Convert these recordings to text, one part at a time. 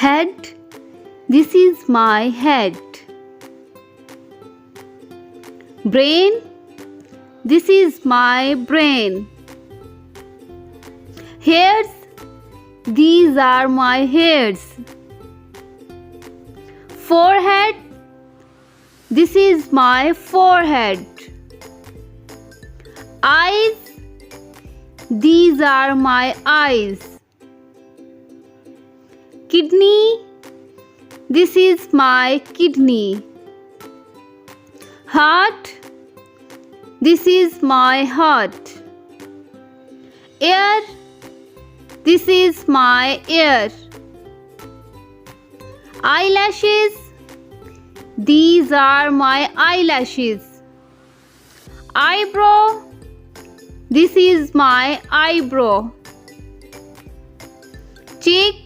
Head, this is my head. Brain, this is my brain. Hairs, these are my hairs. Forehead, this is my forehead. Eyes, these are my eyes. Kidney, this is my kidney. Heart, this is my heart. Ear, this is my ear. Eyelashes, these are my eyelashes. Eyebrow, this is my eyebrow. Cheek,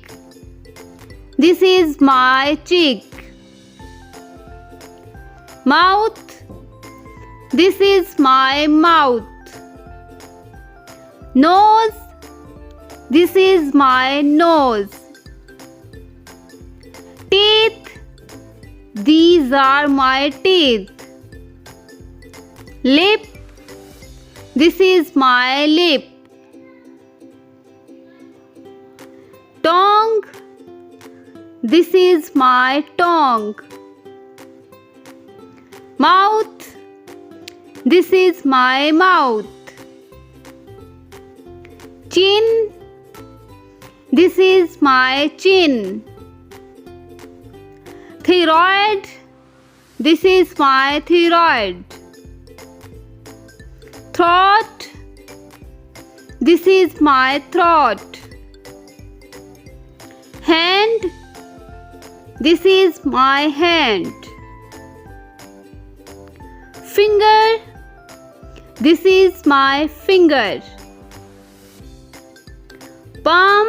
this is my cheek. Mouth, this is my mouth. Nose, this is my nose. Teeth, these are my teeth. Lip, this is my lip. Tongue, this is my tongue. Mouth, this is my mouth. Chin, this is my chin. Thyroid, this is my thyroid. Throat, this is my throat. Hand, this is my hand. Finger, this is my finger. Palm,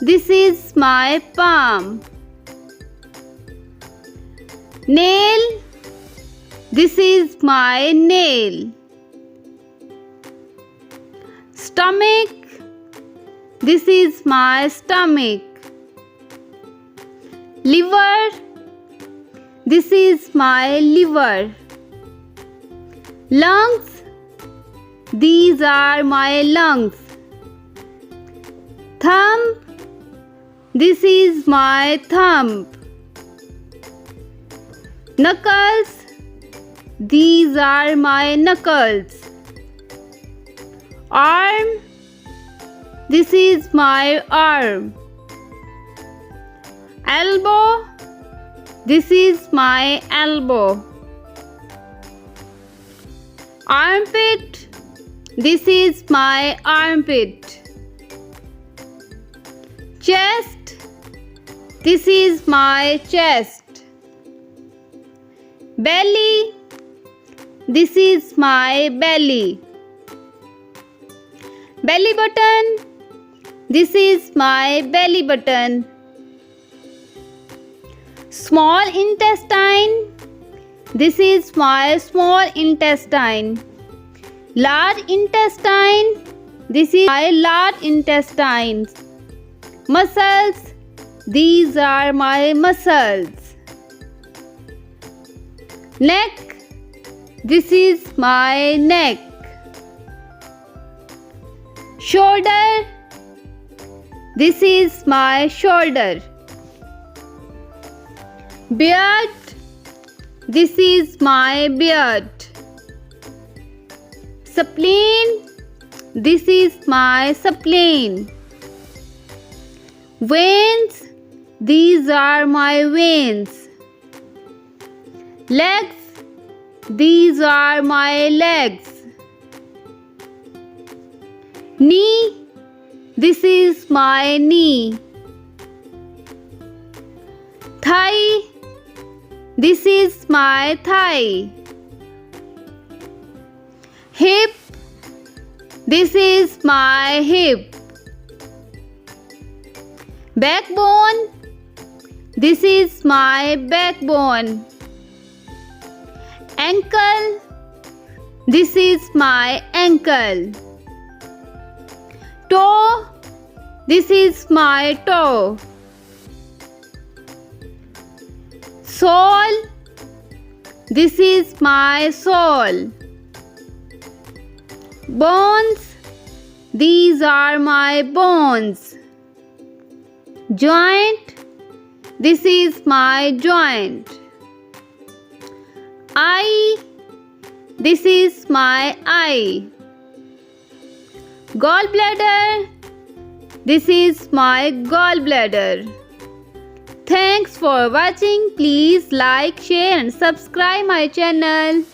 this is my palm. Nail, this is my nail. Stomach, this is my stomach. Liver, this is my liver. Lungs, these are my lungs. Thumb, this is my thumb. Knuckles, these are my knuckles. Arm, this is my arm. Elbow, this is my elbow. Armpit, this is my armpit. Chest, this is my chest. Belly, this is my belly. Belly button, this is my belly button. Small intestine, this is my small intestine. Large intestine, this is my large intestine. Muscles, these are my muscles. Neck, this is my neck. Shoulder, this is my shoulder. Beard, this is my beard. Spleen, this is my spleen. Veins, these are my veins. Legs, these are my legs. Knee, this is my knee. Thigh, this is my thigh. Hip, this is my hip. Backbone, this is my backbone. Ankle, this is my ankle. Toe, this is my toe. Soul. This is my soul. Bones. These are my bones. Joint. This is my joint. Eye. This is my eye. Gallbladder. This is my gallbladder. Thanks for watching. Please like, share and subscribe my channel.